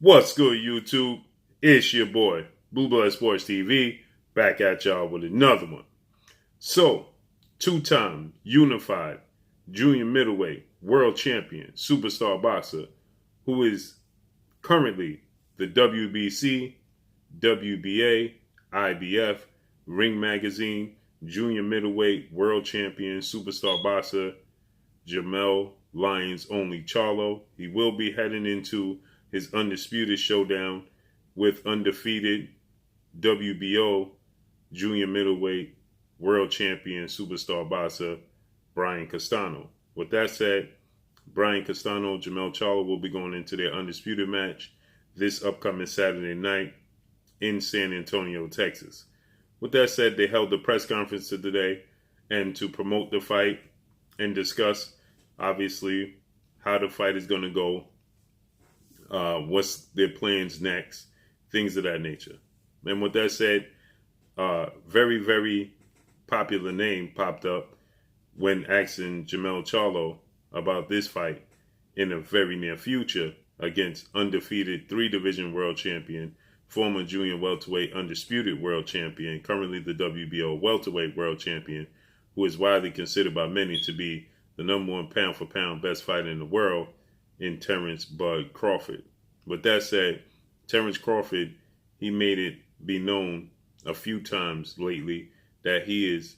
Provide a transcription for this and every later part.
What's good, YouTube? It's your boy, Blue Blood Sports TV, back at y'all with another one. So, two-time unified junior middleweight world champion, superstar boxer, who is currently the WBC, WBA, IBF, Ring Magazine, junior middleweight world champion, superstar boxer, Jermell Lions Only Charlo. He will be heading into his undisputed showdown with undefeated WBO junior middleweight world champion superstar boxer Brian Castano. With that said, Brian Castano, Jermell Charlo will be going into their undisputed match this upcoming Saturday night in San Antonio, Texas. With that said, they held the press conference today and to promote the fight and discuss, obviously, how the fight is going to go, what's their plans next, things of that nature. And with that said, very, very popular name popped up when asking Jermell Charlo about this fight in the very near future against undefeated 3-division world champion, former junior welterweight undisputed world champion, currently the WBO welterweight world champion, who is widely considered by many to be the number one pound-for-pound best fighter in the world, in Terence "Bud" Crawford. With that said, Terence Crawford, he made it be known a few times lately that he is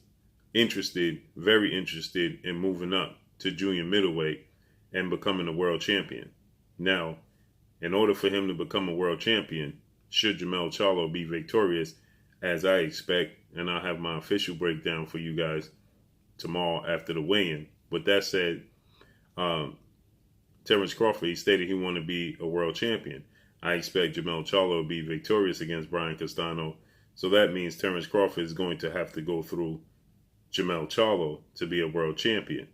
interested, very interested in moving up to junior middleweight and becoming a world champion. Now, in order for him to become a world champion, should Jermell Charlo be victorious, as I expect, and I'll have my official breakdown for you guys tomorrow after the weigh-in. With that said, Terence Crawford, he stated he wanted to be a world champion. I expect Jermell Charlo to be victorious against Brian Castano. So that means Terence Crawford is going to have to go through Jermell Charlo to be a world champion.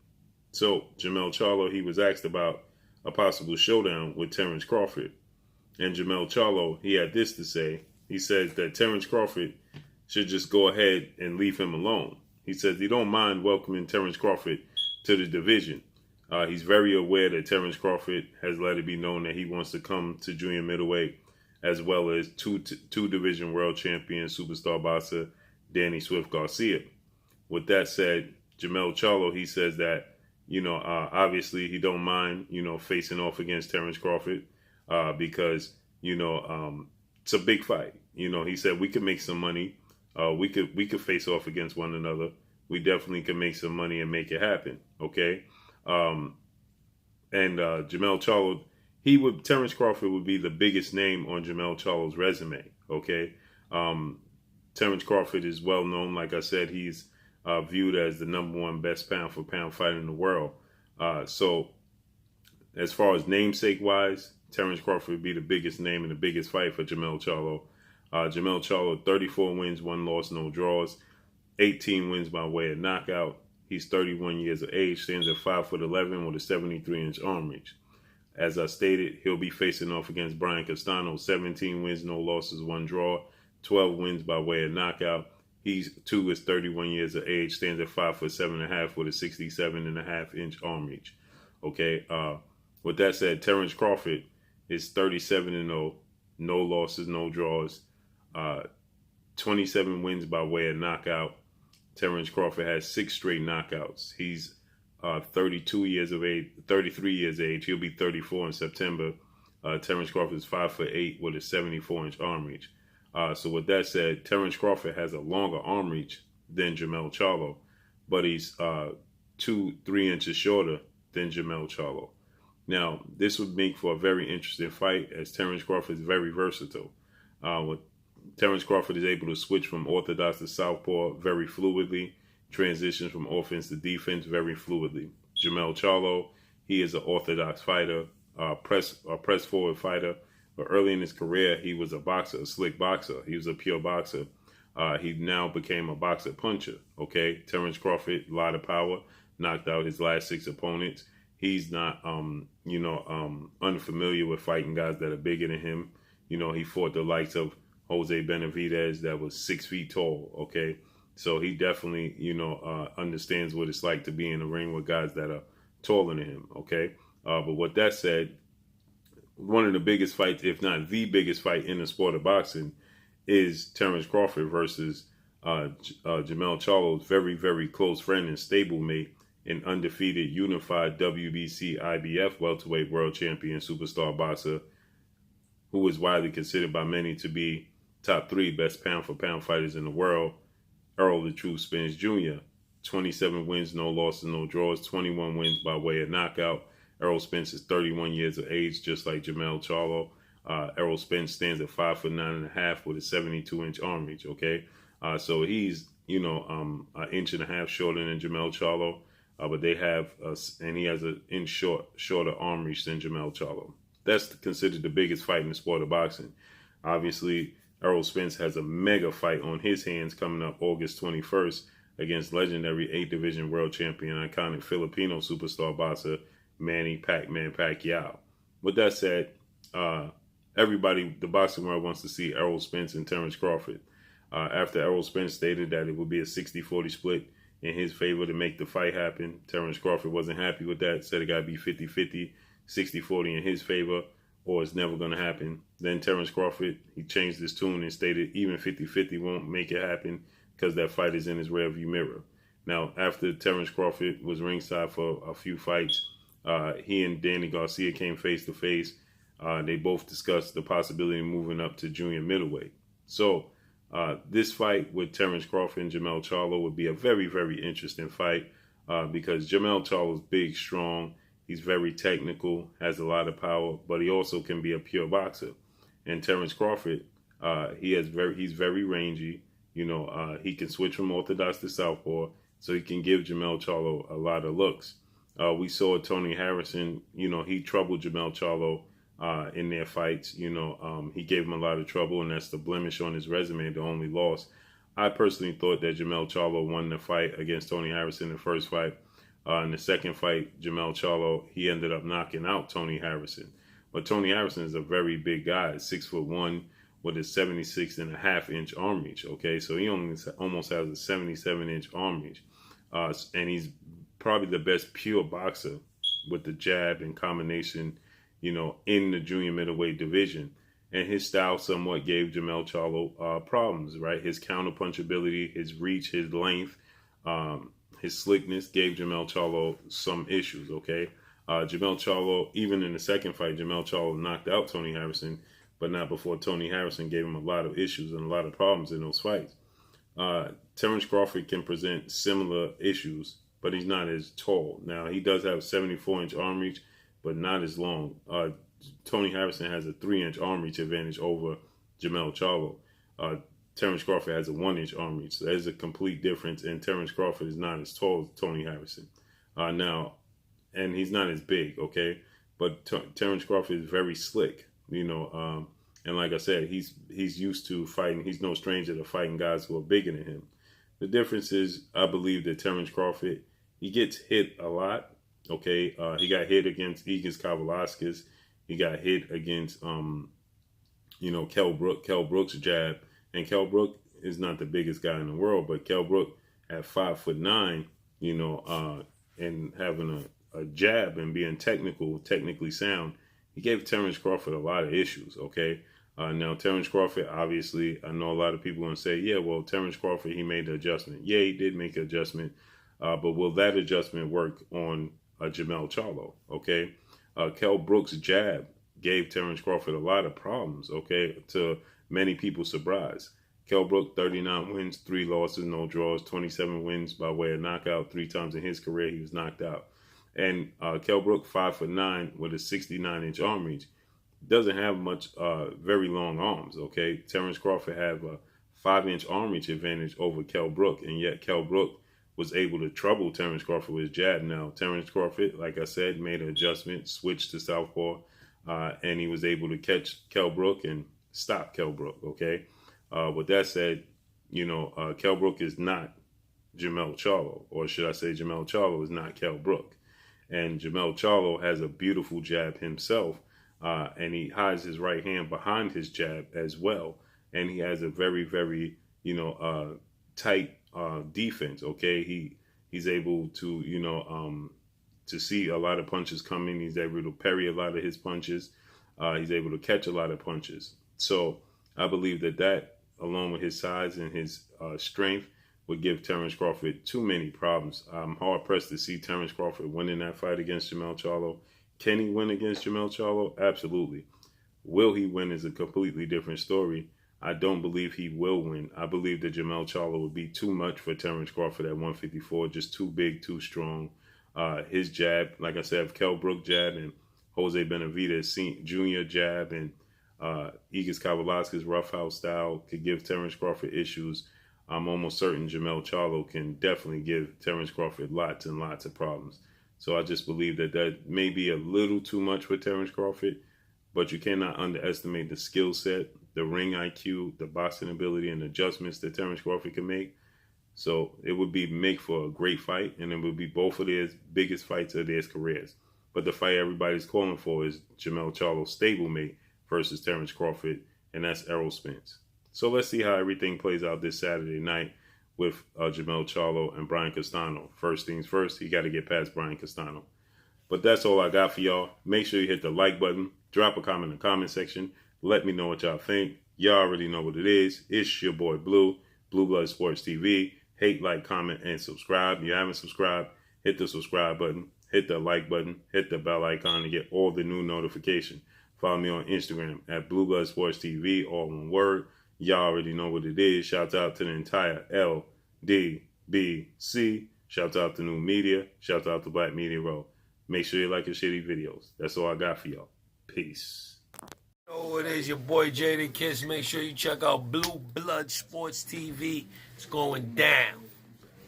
So Jermell Charlo, he was asked about a possible showdown with Terence Crawford. And Jermell Charlo, he had this to say. He said that Terence Crawford should just go ahead and leave him alone. He says he don't mind welcoming Terence Crawford to the division. He's very aware that Terence Crawford has let it be known that he wants to come to junior middleweight, as well as two-division world champion superstar boxer Danny Swift Garcia. With that said, Jermell Charlo, he says that, obviously he don't mind, facing off against Terence Crawford because, it's a big fight. He said we could make some money. We could face off against one another. We definitely can make some money and make it happen. Okay. Jermell Charlo, Terence Crawford would be the biggest name on Jermell Charlo's resume. Okay. Terence Crawford is well known. Like I said, he's viewed as the number one best pound for pound fighter in the world. So as far as namesake wise, Terence Crawford would be the biggest name and the biggest fight for Jermell Charlo. Jermell Charlo, 34 wins, 1 loss, no draws, 18 wins by way of knockout. He's 31 years of age, stands at 5'11" with a 73-inch arm reach. As I stated, he'll be facing off against Brian Castano, 17 wins, no losses, 1 draw, 12 wins by way of knockout. He too is 31 years of age, stands at 5'7.5" with a 67.5-inch arm reach. Okay. With that said, Terence Crawford is 37-0, no losses, no draws, 27 wins by way of knockout. Terence Crawford has 6 straight knockouts. He's 33 years of age. He'll be 34 in September. Terence Crawford is 5'8" with a 74-inch arm reach. So with that said, Terence Crawford has a longer arm reach than Jermell Charlo, but he's 2-3 inches shorter than Jermell Charlo. Now, this would make for a very interesting fight, as Terence Crawford is very versatile. Terence Crawford is able to switch from orthodox to southpaw very fluidly, transitions from offense to defense very fluidly. Jermell Charlo, he is an orthodox fighter, press forward fighter, but early in his career, he was a boxer, a slick boxer. He was a pure boxer. He now became a boxer puncher. Okay, Terence Crawford, a lot of power, knocked out his last 6 opponents. He's not, unfamiliar with fighting guys that are bigger than him. He fought the likes of Jose Benavidez that was 6 feet tall. Okay. So he definitely, understands what it's like to be in a ring with guys that are taller than him. Okay. But with that said, one of the biggest fights, if not the biggest fight in the sport of boxing, is Terence Crawford versus Jermell Charlo's very, very close friend and stablemate and undefeated unified WBC IBF welterweight world champion superstar boxer, who is widely considered by many to be top 3 best pound for pound fighters in the world, Errol the Truth Spence Jr. 27 wins, no losses, no draws, 21 wins by way of knockout. Errol Spence is 31 years of age, just like Jermell Charlo. Errol Spence stands at 5'9.5" with a 72-inch arm reach. Okay, so he's an inch and a half shorter than Jermell Charlo, but they have and he has an inch shorter arm reach than Jermell Charlo. That's considered the biggest fight in the sport of boxing. Obviously, Errol Spence has a mega fight on his hands coming up August 21st against legendary 8th Division World Champion, iconic Filipino superstar boxer Manny Pac-Man Pacquiao. With that said, everybody, the boxing world wants to see Errol Spence and Terence Crawford. After Errol Spence stated that it would be a 60-40 split in his favor to make the fight happen, Terence Crawford wasn't happy with that, said it got to be 50-50, 60-40 in his favor, or it's never going to happen. Then Terence Crawford, he changed his tune and stated even 50-50 won't make it happen because that fight is in his rearview mirror. Now, after Terence Crawford was ringside for a few fights, he and Danny Garcia came face to face. They both discussed the possibility of moving up to junior middleweight. So this fight with Terence Crawford and Jermell Charlo would be a very, very interesting fight because Jermell Charlo is big, strong. He's very technical, has a lot of power, but he also can be a pure boxer. And Terence Crawford, he's very rangy. He can switch from orthodox to southpaw, so he can give Jermell Charlo a lot of looks. We saw Tony Harrison, he troubled Jermell Charlo in their fights. He gave him a lot of trouble, and that's the blemish on his resume, the only loss. I personally thought that Jermell Charlo won the fight against Tony Harrison in the first fight. In the second fight, Jermell Charlo, he ended up knocking out Tony Harrison. But Tony Harrison is a very big guy, 6'1", with a 76.5-inch arm reach. Okay, so he almost has a 77-inch arm reach. And he's probably the best pure boxer with the jab and combination, in the junior middleweight division. And his style somewhat gave Jermell Charlo problems, right? His counterpunchability, his reach, his length, his slickness gave Jermell Charlo some issues, okay? Jermell Charlo, even in the second fight, Jermell Charlo knocked out Tony Harrison, but not before Tony Harrison gave him a lot of issues and a lot of problems in those fights. Terence Crawford can present similar issues, but he's not as tall. Now, he does have a 74-inch arm reach, but not as long. Tony Harrison has a 3-inch arm reach advantage over Jermell Charlo. Terence Crawford has a 1-inch arm reach. So there's a complete difference, and Terence Crawford is not as tall as Tony Harrison. And he's not as big, okay? But Terence Crawford is very slick, and like I said, he's used to fighting. He's no stranger to fighting guys who are bigger than him. The difference is, I believe that Terence Crawford, he gets hit a lot, okay? He got hit against Igor Kavalauskas. He got hit against, Kell Brook's jab. And Kell Brook is not the biggest guy in the world, but Kell Brook at 5'9", and having a jab and being technically sound, he gave Terence Crawford a lot of issues, okay? Now, Terence Crawford, obviously, I know a lot of people going to say, yeah, well, Terence Crawford, he made the adjustment. Yeah, he did make an adjustment, but will that adjustment work on Jermell Charlo, okay? Kell Brook's jab gave Terence Crawford a lot of problems, okay, to many people's surprise. Kell Brook, 39 wins, 3 losses, no draws, 27 wins by way of knockout. 3 times in his career, he was knocked out. And Kell Brook, 5'9", with a 69-inch arm reach, doesn't have much, very long arms, okay? Terence Crawford have a 5-inch arm reach advantage over Kell Brook, and yet Kell Brook was able to trouble Terence Crawford with his jab. Now, Terence Crawford, like I said, made an adjustment, switched to southpaw, and he was able to catch Kell Brook and stop Kell Brook, okay? With that said, Kell Brook is not Jermell Charlo, or should I say Jermell Charlo is not Kell Brook. And Jermell Charlo has a beautiful jab himself, and he hides his right hand behind his jab as well. And he has a very, very, tight defense, okay? He's able to, to see a lot of punches coming. He's able to parry a lot of his punches. He's able to catch a lot of punches. So I believe that along with his size and his strength, would give Terence Crawford too many problems. I'm hard pressed to see Terence Crawford winning that fight against Jermell Charlo. Can he win against Jermell Charlo? Absolutely. Will he win is a completely different story. I don't believe he will win. I believe that Jermell Charlo would be too much for Terence Crawford at 154, just too big, too strong. His jab, like I said, Kell Brook jab and Jose Benavidez Jr. jab and Igis Kavalaskis roughhouse style could give Terence Crawford issues. I'm almost certain Jermell Charlo can definitely give Terence Crawford lots and lots of problems. So I just believe that may be a little too much for Terence Crawford, but you cannot underestimate the skill set, the ring IQ, the boxing ability, and adjustments that Terence Crawford can make. So it would make for a great fight, and it would be both of their biggest fights of their careers. But the fight everybody's calling for is Jermell Charlo's stablemate versus Terence Crawford, and that's Errol Spence. So let's see how everything plays out this Saturday night with Jermell Charlo and Brian Castano. First things first, he got to get past Brian Castano. But that's all I got for y'all. Make sure you hit the like button, drop a comment in the comment section. Let me know what y'all think. Y'all already know what it is. It's your boy Blue, Blue Blood Sports TV. Hate, like, comment, and subscribe. If you haven't subscribed, hit the subscribe button, hit the like button, hit the bell icon to get all the new notifications. Follow me on Instagram at Blue Blood Sports TV, all one word. Y'all already know what it is. Shout out to the entire LDBC. Shout out to New Media. Shout out to Black Media Row. Make sure you like your shitty videos. That's all I got for y'all. Peace. Oh, it is your boy Jada Kiss. Make sure you check out Blue Blood Sports TV. It's going down.